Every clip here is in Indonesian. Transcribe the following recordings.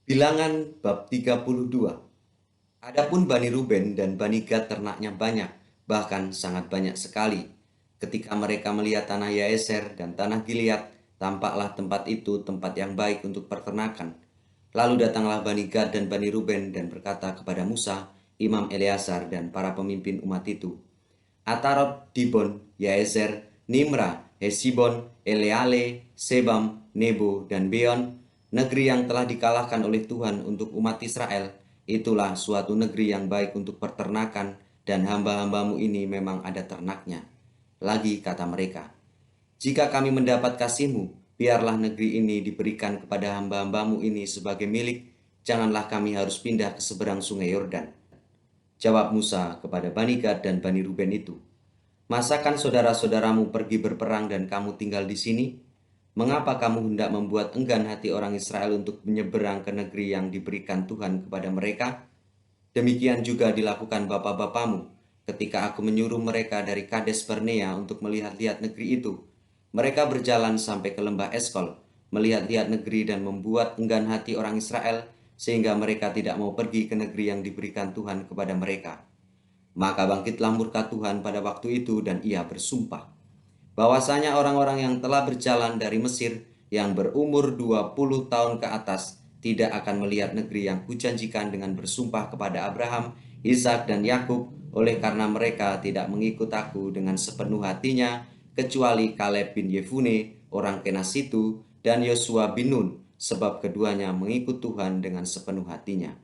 Bilangan bab 32. Adapun Bani Ruben dan Bani Gad ternaknya banyak, bahkan sangat banyak sekali. Ketika mereka melihat tanah Yaeser dan tanah Gilead, tampaklah tempat itu tempat yang baik untuk peternakan. Lalu datanglah Bani Gad dan Bani Ruben dan berkata kepada Musa, Imam Eleazar dan para pemimpin umat itu, Atarot, Dibon, Yaezer, Nimra, Hesibon, Eleale, Sebam, Nebo, dan Beon, negeri yang telah dikalahkan oleh Tuhan untuk umat Israel, itulah suatu negeri yang baik untuk peternakan, dan hamba-hambamu ini memang ada ternaknya. Lagi kata mereka, jika kami mendapat kasihmu, biarlah negeri ini diberikan kepada hamba-hambamu ini sebagai milik, janganlah kami harus pindah ke seberang sungai Yordan. Jawab Musa kepada Bani Gad dan Bani Ruben itu, Masakan saudara-saudaramu pergi berperang dan kamu tinggal di sini? Mengapa kamu hendak membuat enggan hati orang Israel untuk menyeberang ke negeri yang diberikan Tuhan kepada mereka? Demikian juga dilakukan bapa-bapamu ketika aku menyuruh mereka dari Kades Barnea untuk melihat-lihat negeri itu. Mereka berjalan sampai ke lembah Eskol, melihat-lihat negeri dan membuat enggan hati orang Israel sehingga mereka tidak mau pergi ke negeri yang diberikan Tuhan kepada mereka. Maka bangkitlah murka Tuhan pada waktu itu dan ia bersumpah bahwasanya orang-orang yang telah berjalan dari Mesir yang berumur 20 tahun ke atas tidak akan melihat negeri yang kujanjikan dengan bersumpah kepada Abraham, Ishak dan Yakub oleh karena mereka tidak mengikut aku dengan sepenuh hatinya kecuali Kaleb bin Yefune orang Kenas itu dan Yosua bin Nun sebab keduanya mengikut Tuhan dengan sepenuh hatinya.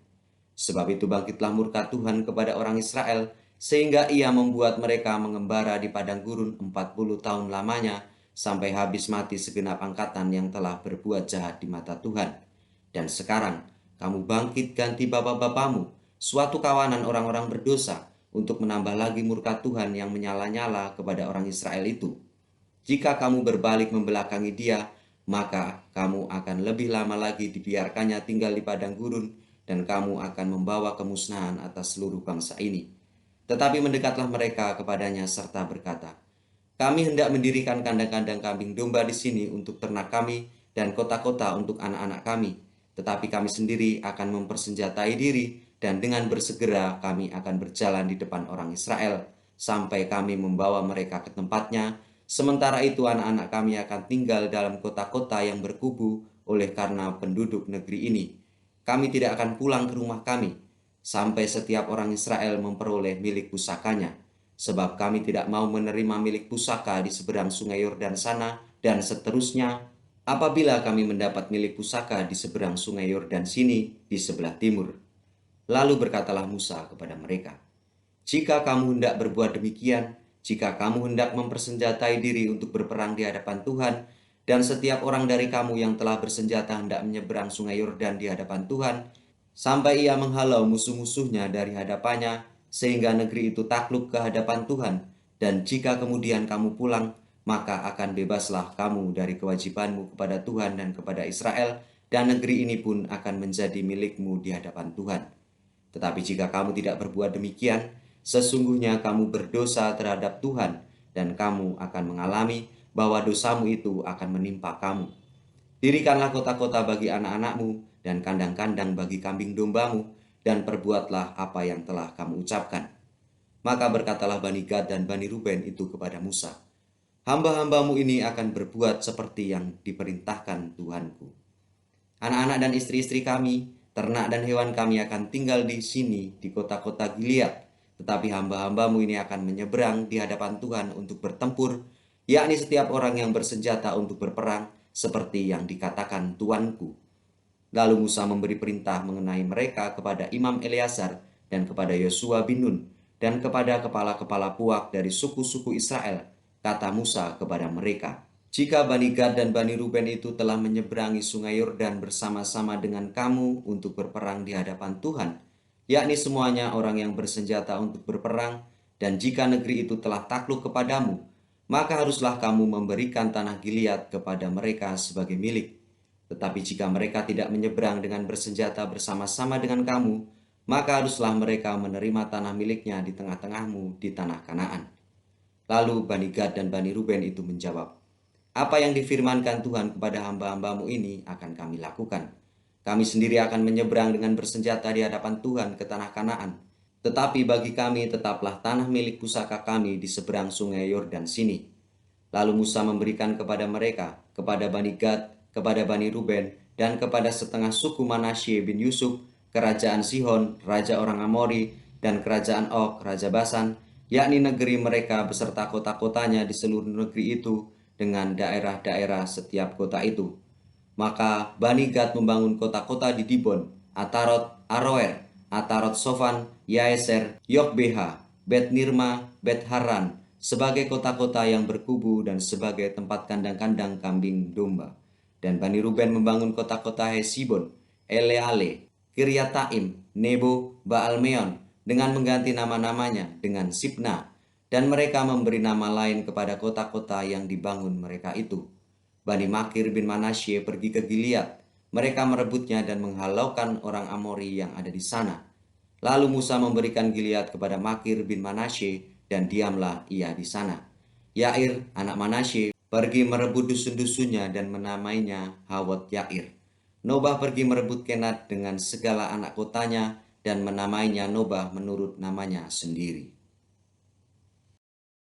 Sebab itu bangkitlah murka Tuhan kepada orang Israel, sehingga ia membuat mereka mengembara di padang gurun 40 tahun lamanya, sampai habis mati segenap angkatan yang telah berbuat jahat di mata Tuhan. Dan sekarang, kamu bangkit ganti bapak-bapamu, suatu kawanan orang-orang berdosa, untuk menambah lagi murka Tuhan yang menyala-nyala kepada orang Israel itu. Jika kamu berbalik membelakangi dia, maka kamu akan lebih lama lagi dibiarkannya tinggal di padang gurun dan kamu akan membawa kemusnahan atas seluruh bangsa ini. Tetapi mendekatlah mereka kepadanya serta berkata, Kami hendak mendirikan kandang-kandang kambing domba di sini untuk ternak kami dan kota-kota untuk anak-anak kami. Tetapi kami sendiri akan mempersenjatai diri dan dengan bersegera kami akan berjalan di depan orang Israel sampai kami membawa mereka ke tempatnya. Sementara itu anak-anak kami akan tinggal dalam kota-kota yang berkubu oleh karena penduduk negeri ini. Kami tidak akan pulang ke rumah kami sampai setiap orang Israel memperoleh milik pusakanya. Sebab kami tidak mau menerima milik pusaka di seberang sungai Yordan sana dan seterusnya apabila kami mendapat milik pusaka di seberang sungai Yordan sini di sebelah timur. Lalu berkatalah Musa kepada mereka, jika kamu hendak berbuat demikian, jika kamu hendak mempersenjatai diri untuk berperang di hadapan Tuhan, dan setiap orang dari kamu yang telah bersenjata hendak menyeberang sungai Yordan di hadapan Tuhan, sampai ia menghalau musuh-musuhnya dari hadapannya, sehingga negeri itu takluk ke hadapan Tuhan, dan jika kemudian kamu pulang, maka akan bebaslah kamu dari kewajibanmu kepada Tuhan dan kepada Israel, dan negeri ini pun akan menjadi milikmu di hadapan Tuhan. Tetapi jika kamu tidak berbuat demikian, sesungguhnya kamu berdosa terhadap Tuhan, dan kamu akan mengalami bahwa dosamu itu akan menimpa kamu. Dirikanlah kota-kota bagi anak-anakmu, dan kandang-kandang bagi kambing dombamu, dan perbuatlah apa yang telah kamu ucapkan. Maka berkatalah Bani Gad dan Bani Ruben itu kepada Musa, Hamba-hambamu ini akan berbuat seperti yang diperintahkan Tuhanku. Anak-anak dan istri-istri kami, ternak dan hewan kami akan tinggal di sini di kota-kota Gilead, tetapi hamba-hambamu ini akan menyeberang di hadapan Tuhan untuk bertempur, yakni setiap orang yang bersenjata untuk berperang, seperti yang dikatakan Tuanku. Lalu Musa memberi perintah mengenai mereka kepada Imam Eleazar dan kepada Yosua bin Nun dan kepada kepala-kepala puak dari suku-suku Israel. Kata Musa kepada mereka, jika Bani Gad dan Bani Ruben itu telah menyeberangi sungai Yordan bersama-sama dengan kamu untuk berperang di hadapan Tuhan, yakni semuanya orang yang bersenjata untuk berperang, dan jika negeri itu telah takluk kepadamu, maka haruslah kamu memberikan tanah Gilead kepada mereka sebagai milik. Tetapi jika mereka tidak menyeberang dengan bersenjata bersama-sama dengan kamu, maka haruslah mereka menerima tanah miliknya di tengah-tengahmu di tanah Kanaan. Lalu Bani Gad dan Bani Ruben itu menjawab, apa yang difirmankan Tuhan kepada hamba-hambamu ini akan kami lakukan. Kami sendiri akan menyeberang dengan bersenjata di hadapan Tuhan ke tanah Kanaan. Tetapi bagi kami tetaplah tanah milik pusaka kami di seberang sungai Yordan sini. Lalu Musa memberikan kepada mereka, kepada Bani Gad, kepada Bani Ruben, dan kepada setengah suku Manasye bin Yusuf, kerajaan Sihon, raja orang Amori, dan kerajaan Og, raja Basan, yakni negeri mereka beserta kota-kotanya di seluruh negeri itu, dengan daerah-daerah setiap kota itu. Maka Bani Gad membangun kota-kota di Dibon, Atarot, Aroer, Atarot Sofan, Yaeser, Yokbeha, Bet Nirma, Bet Haran, sebagai kota-kota yang berkubu dan sebagai tempat kandang-kandang kambing domba. Dan Bani Ruben membangun kota-kota Hesibon, Eleale, Kiryataim, Nebo, Baalmeon, dengan mengganti nama-namanya dengan Sibna, dan mereka memberi nama lain kepada kota-kota yang dibangun mereka itu. Bani Makir bin Manasye pergi ke Gilead. Mereka merebutnya dan menghalaukan orang Amori yang ada di sana. Lalu Musa memberikan Gilead kepada Makir bin Manasye dan diamlah ia di sana. Yair, anak Manasye, pergi merebut dusun-dusunnya dan menamainya Hawot Yair. Nobah pergi merebut Kenat dengan segala anak kotanya dan menamainya Nobah menurut namanya sendiri.